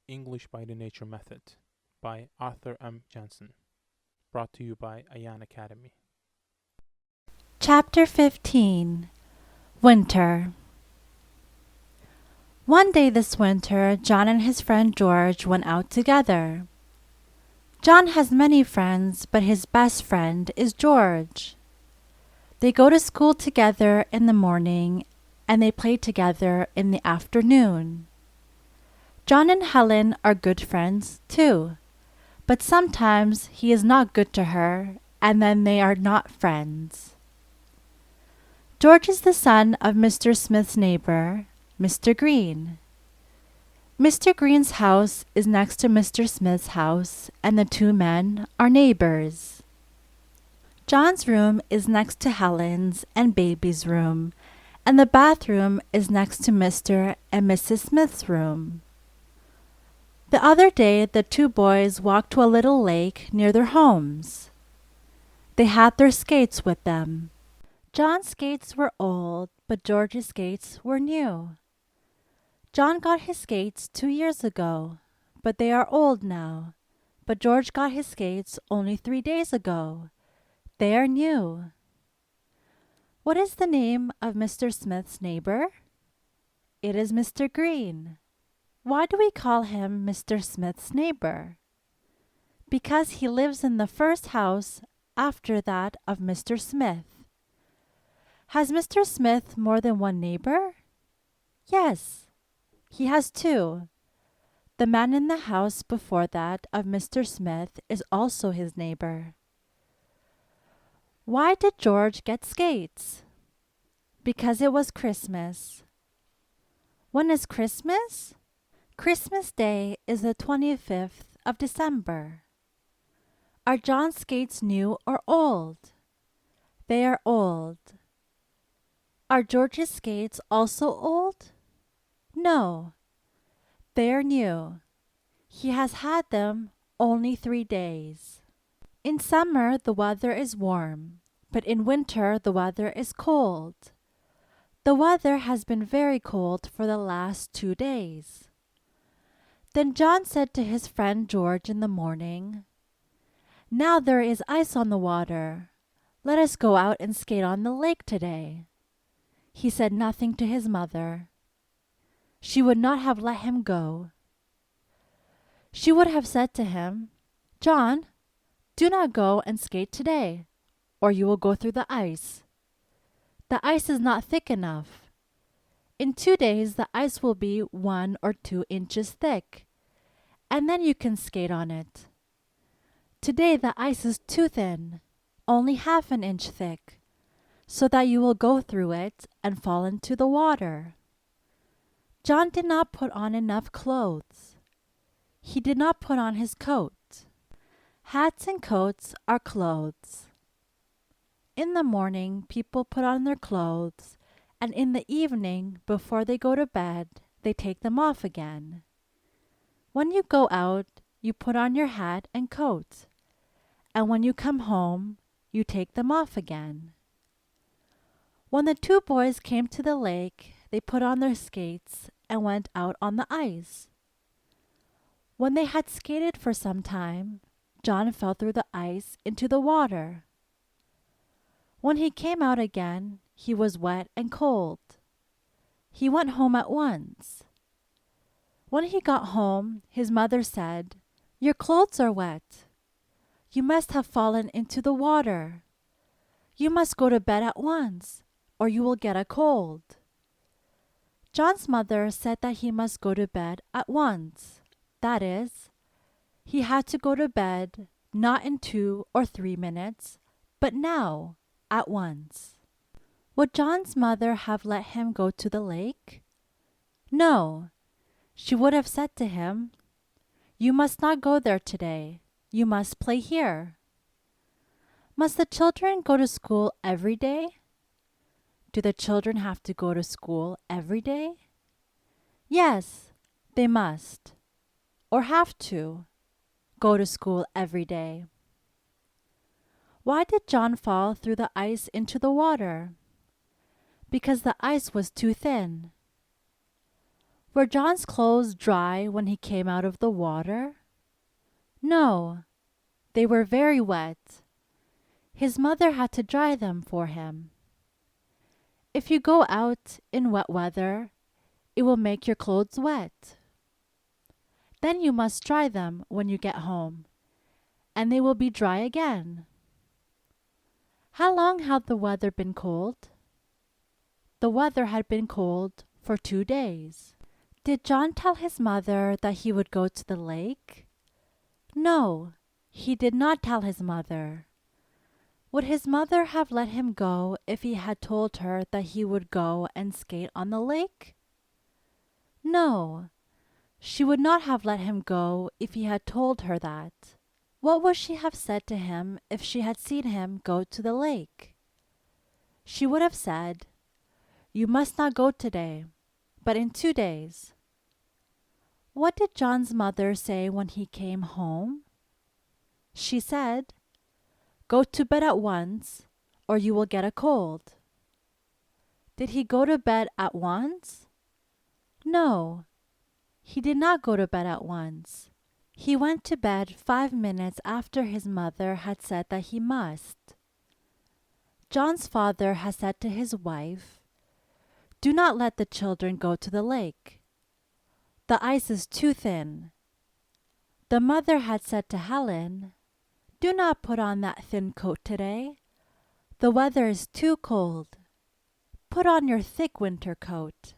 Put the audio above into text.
English by the Nature Method by Arthur M. Jensen. Brought to you by Ayan Academy. Chapter 15 Winter. One day this winter, John and his friend George went out together. John has many friends, but his best friend is George. They go to school together in the morning and they play together in the afternoon. John and Helen are good friends too, but sometimes he is not good to her and then they are not friends. George is the son of Mr. Smith's neighbor, Mr. Green. Mr. Green's house is next to Mr. Smith's house, and the two men are neighbors. John's room is next to Helen's and Baby's room, and the bathroom is next to Mr. and Mrs. Smith's room. The other day, the two boys walked to a little lake near their homes. They had their skates with them. John's skates were old, but George's skates were new. John got his skates 2 years ago, but they are old now. But George got his skates only 3 days ago. They are new. What is the name of Mr. Smith's neighbor? It is Mr. Green. Why do we call him Mr. Smith's neighbor? Because he lives in the first house after that of Mr. Smith. Has Mr. Smith more than one neighbor? Yes, he has 2. The man in the house before that of Mr. Smith is also his neighbor. Why did George get skates? Because it was Christmas. When is Christmas? Christmas Day is the 25th of December. Are John's skates new or old? They are old. Are George's skates also old? No, they are new. He has had them only 3 days. In summer the weather is warm, but in winter the weather is cold. The weather has been very cold for the last 2 days. Then John said to his friend George in the morning, "Now there is ice on the water. Let us go out and skate on the lake today." He said nothing to his mother. She would not have let him go. She would have said to him, "John, do not go and skate today, or you will go through the ice. The ice is not thick enough. In 2 days the ice will be 1 or 2 inches thick, and then you can skate on it. Today the ice is too thin, only half an inch thick, so that you will go through it and fall into the water." John did not put on enough clothes. He did not put on his coat. Hats and coats are clothes. In the morning, people put on their clothes, and in the evening, before they go to bed, they take them off again. When you go out, you put on your hat and coat, and when you come home, you take them off again. When the two boys came to the lake, they put on their skates and went out on the ice. When they had skated for some time, John fell through the ice into the water. When he came out again, he was wet and cold. He went home at once. When he got home, his mother said, "Your clothes are wet. You must have fallen into the water. You must go to bed at once, or you will get a cold." John's mother said that he must go to bed at once. That is, he had to go to bed not in 2 or 3 minutes, but now, at once. Would John's mother have let him go to the lake? No. She would have said to him, "You must not go there today. You must play here." Must the children go to school every day? Do the children have to go to school every day? Yes, they must, or have to, go to school every day. Why did John fall through the ice into the water? Because the ice was too thin. Were John's clothes dry when he came out of the water? No, they were very wet. His mother had to dry them for him. If you go out in wet weather, it will make your clothes wet. Then you must dry them when you get home, and they will be dry again. How long had the weather been cold? The weather had been cold for 2 days. Did John tell his mother that he would go to the lake? No, he did not tell his mother. Would his mother have let him go if he had told her that he would go and skate on the lake? No, she would not have let him go if he had told her that. What would she have said to him if she had seen him go to the lake? She would have said, "You must not go today, but in 2 days." What did John's mother say when he came home? She said, "Go to bed at once, or you will get a cold." Did he go to bed at once? No, he did not go to bed at once. He went to bed 5 minutes after his mother had said that he must. John's father had said to his wife, "Do not let the children go to the lake. The ice is too thin." The mother had said to Helen, "Do not put on that thin coat today. The weather is too cold. Put on your thick winter coat."